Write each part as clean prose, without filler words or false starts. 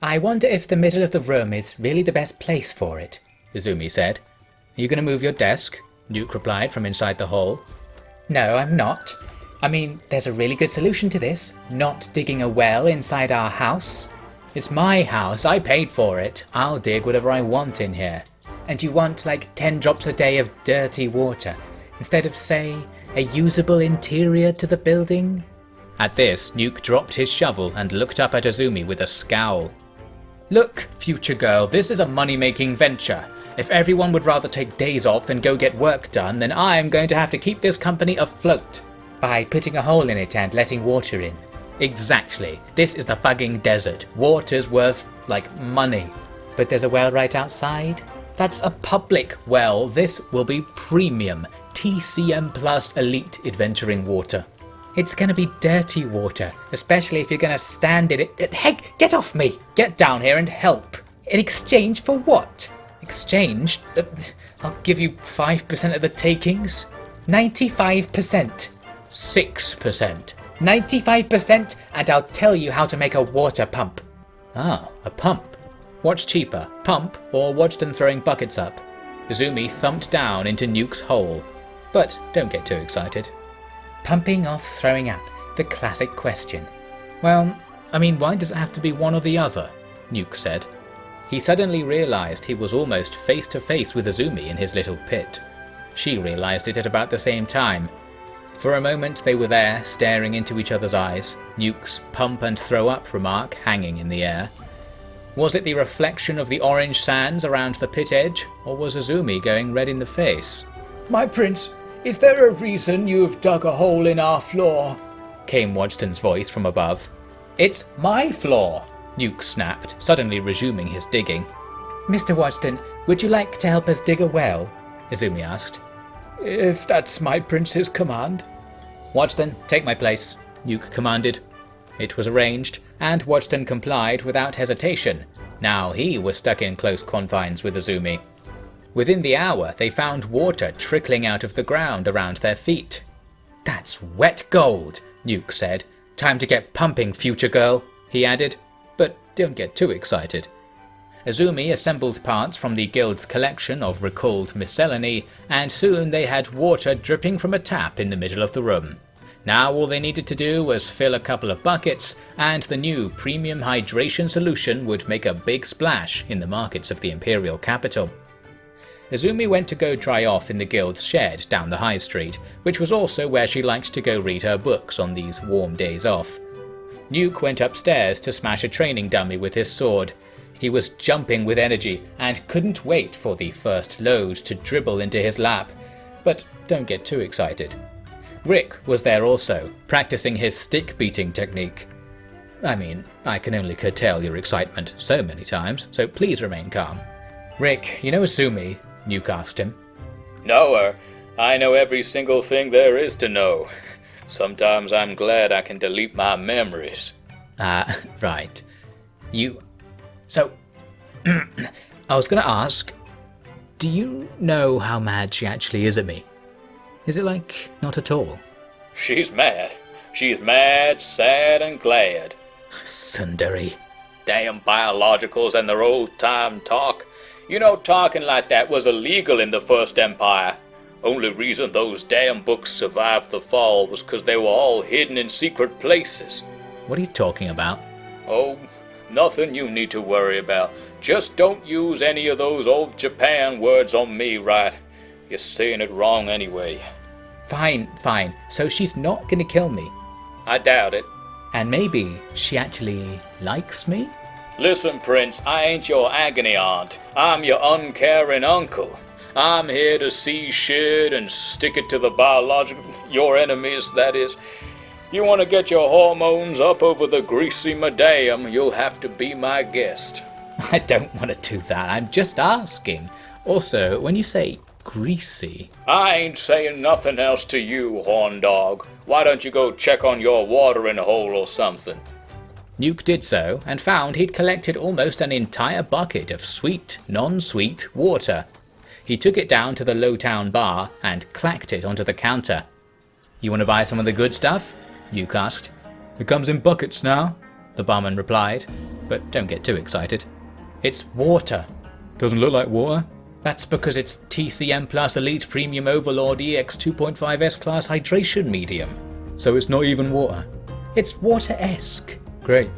I wonder if the middle of the room is really the best place for it, Izumi said. Are you going to move your desk? Nuke replied from inside the hall. No, I'm not. I mean, there's a really good solution to this. Not digging a well inside our house. It's my house, I paid for it. I'll dig whatever I want in here. And you want like 10 drops a day of dirty water, instead of, say, a usable interior to the building? At this, Nuke dropped his shovel and looked up at Izumi with a scowl. Look, future girl, this is a money-making venture. If everyone would rather take days off than go get work done, then I am going to have to keep this company afloat. By putting a hole in it and letting water in. Exactly. This is the fucking desert. Water's worth, like, money. But there's a well right outside? That's a public well. This will be premium. TCM plus elite adventuring water. It's gonna be dirty water, especially if you're gonna stand in it. Hey, get off me! Get down here and help. In exchange for what? Exchange? I'll give you 5% of the takings? 95%. 6%. 95% and I'll tell you how to make a water pump. Ah, a pump. What's cheaper, pump or Wadston throwing buckets up? Izumi thumped down into Nuke's hole. But don't get too excited. Pumping or throwing up? The classic question. Well, I mean, why does it have to be one or the other? Nuke said. He suddenly realized he was almost face to face with Izumi in his little pit. She realized it at about the same time. For a moment they were there, staring into each other's eyes, Nuke's pump and throw up remark hanging in the air. Was it the reflection of the orange sands around the pit edge, or was Izumi going red in the face? My prince, is there a reason you've dug a hole in our floor? Came Wadston's voice from above. It's my floor, Nuke snapped, suddenly resuming his digging. Mr. Wadston, would you like to help us dig a well? Izumi asked. If that's my prince's command. Wadston, take my place, Nuke commanded. It was arranged, and Wadston complied without hesitation. Now he was stuck in close confines with Izumi. Within the hour, they found water trickling out of the ground around their feet. That's wet gold, Nuke said. Time to get pumping, future girl, he added. But don't get too excited. Izumi assembled parts from the guild's collection of recalled miscellany, and soon they had water dripping from a tap in the middle of the room. Now all they needed to do was fill a couple of buckets, and the new premium hydration solution would make a big splash in the markets of the imperial capital. Izumi went to go dry off in the guild's shed down the high street, which was also where she liked to go read her books on these warm days off. Nuke went upstairs to smash a training dummy with his sword. He was jumping with energy and couldn't wait for the first load to dribble into his lap. But don't get too excited. Rick was there also, practicing his stick-beating technique. I mean, I can only curtail your excitement so many times, so please remain calm. Rick, you know Izumi? Nuke asked him. Know her? I know every single thing there is to know. Sometimes I'm glad I can delete my memories. Right. So, I was going to ask, do you know how mad she actually is at me? Is it like, not at all? She's mad. She's mad, sad, and glad. Sundari. Damn biologicals and their old-time talk. You know, talking like that was illegal in the First Empire. Only reason those damn books survived the fall was because they were all hidden in secret places. What are you talking about? Oh, nothing you need to worry about. Just don't use any of those old Japan words on me, right? You're saying it wrong anyway. Fine. So she's not gonna kill me? I doubt it. And maybe she actually likes me? Listen, Prince, I ain't your agony aunt. I'm your uncaring uncle. I'm here to see shit and stick it to the your enemies, that is. You want to get your hormones up over the greasy madame, you'll have to be my guest. I don't want to do that, I'm just asking. Also, when you say greasy... I ain't saying nothing else to you, horn dog. Why don't you go check on your watering hole or something? Nuke did so, and found he'd collected almost an entire bucket of sweet, non-sweet water. He took it down to the Lowtown bar and clacked it onto the counter. You want to buy some of the good stuff? Nuke asked. It comes in buckets now, the barman replied. but don't get too excited. It's water. Doesn't look like water. That's because it's TCM Plus Elite Premium Overlord EX 2.5 S-Class Hydration Medium. So it's not even water. It's water-esque. Great.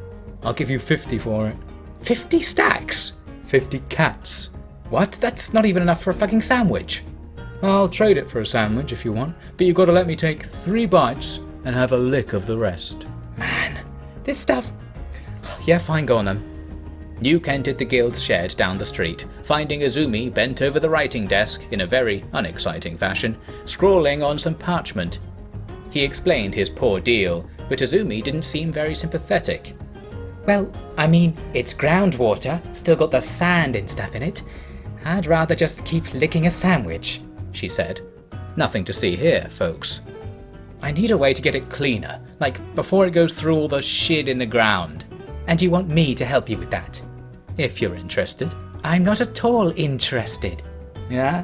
I'll give you 50 for it. 50 stacks? 50 cats. What? That's not even enough for a fucking sandwich. I'll trade it for a sandwich if you want, but you've got to let me take 3 bites and have a lick of the rest. Man, this stuff... Yeah, fine, go on then. Nuke entered the guild's shed down the street, finding Izumi bent over the writing desk in a very unexciting fashion, scrawling on some parchment. He explained his poor deal, but Izumi didn't seem very sympathetic. Well, I mean, it's groundwater, still got the sand and stuff in it. I'd rather just keep licking a sandwich, she said. Nothing to see here, folks. I need a way to get it cleaner, like before it goes through all the shit in the ground. And you want me to help you with that? If you're interested. I'm not at all interested. Yeah?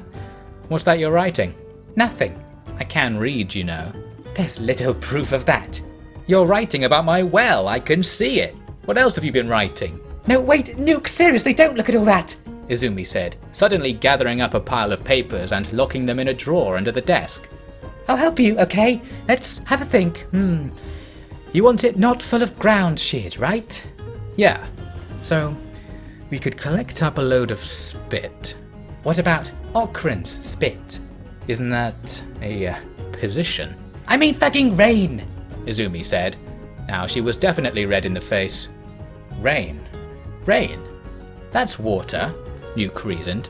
What's that you're writing? Nothing. I can read, you know. There's little proof of that. You're writing about my well, I can see it. What else have you been writing? No, wait, Nuke, seriously, don't look at all that, Izumi said, suddenly gathering up a pile of papers and locking them in a drawer under the desk. I'll help you, okay? Let's have a think. You want it not full of ground shit, right? Yeah. So, we could collect up a load of spit. What about Okran's spit? Isn't that a position? I mean fucking rain, Izumi said. Now she was definitely red in the face. Rain? Rain? That's water, Nuke reasoned.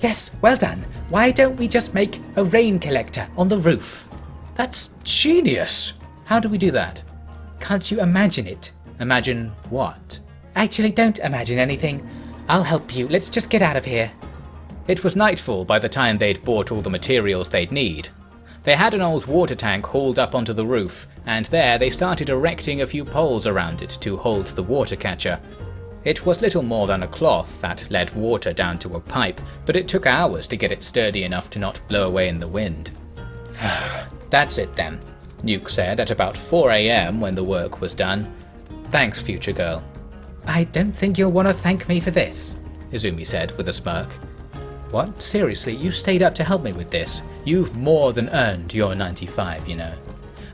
Yes, well done. Why don't we just make a rain collector on the roof? That's genius! How do we do that? Can't you imagine it? Imagine what? Actually, don't imagine anything. I'll help you. Let's just get out of here. It was nightfall by the time they'd bought all the materials they'd need. They had an old water tank hauled up onto the roof, and there they started erecting a few poles around it to hold the water catcher. It was little more than a cloth that led water down to a pipe, but it took hours to get it sturdy enough to not blow away in the wind. That's it then, Nuke said at about 4 AM when the work was done. Thanks, future girl. I don't think you'll want to thank me for this, Izumi said with a smirk. What? Seriously, you stayed up to help me with this. You've more than earned your 95, you know.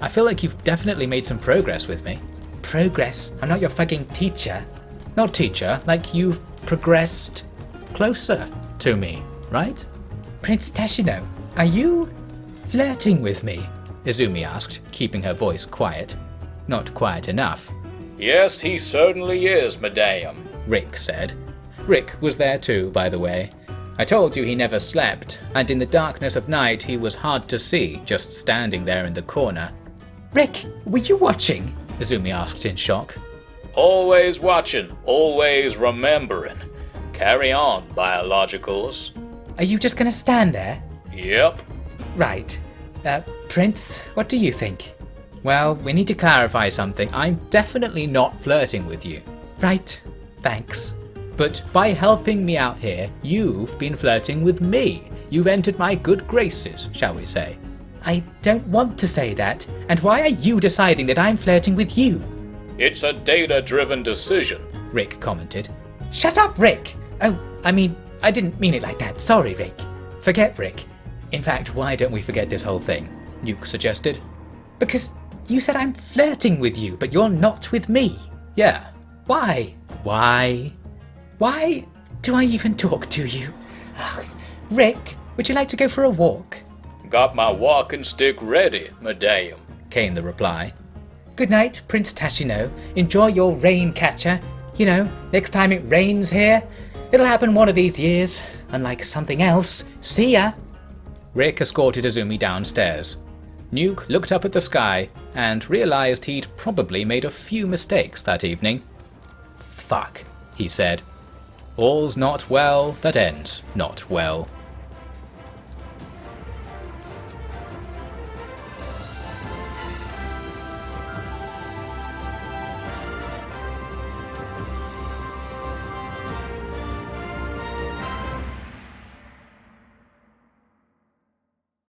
I feel like you've definitely made some progress with me. Progress? I'm not your fucking teacher. Not teacher, like you've progressed closer to me, right? Prince Tashino, are you flirting with me? Izumi asked, keeping her voice quiet. Not quiet enough. Yes, he certainly is, madame, Rick said. Rick was there too, by the way. I told you he never slept, and in the darkness of night he was hard to see, just standing there in the corner. Rick, were you watching? Izumi asked in shock. Always watching, always remembering. Carry on, biologicals. Are you just gonna stand there? Yep. Right. Prince, what do you think? Well, we need to clarify something. I'm definitely not flirting with you. Right. Thanks. But by helping me out here, you've been flirting with me. You've entered my good graces, shall we say. I don't want to say that. And why are you deciding that I'm flirting with you? It's a data-driven decision, Rick commented. Shut up, Rick! Oh, I mean, I didn't mean it like that. Sorry, Rick. Forget Rick. In fact, why don't we forget this whole thing? Nuke suggested. Because you said I'm flirting with you, but you're not with me. Yeah. Why? Why do I even talk to you? Ugh. Rick, would you like to go for a walk? Got my walking stick ready, madame, came the reply. Good night, Prince Tashino. Enjoy your rain catcher. You know, next time it rains here, it'll happen one of these years. Unlike something else. See ya! Rick escorted Izumi downstairs. Nuke looked up at the sky and realized he'd probably made a few mistakes that evening. Fuck, he said. All's not well that ends not well.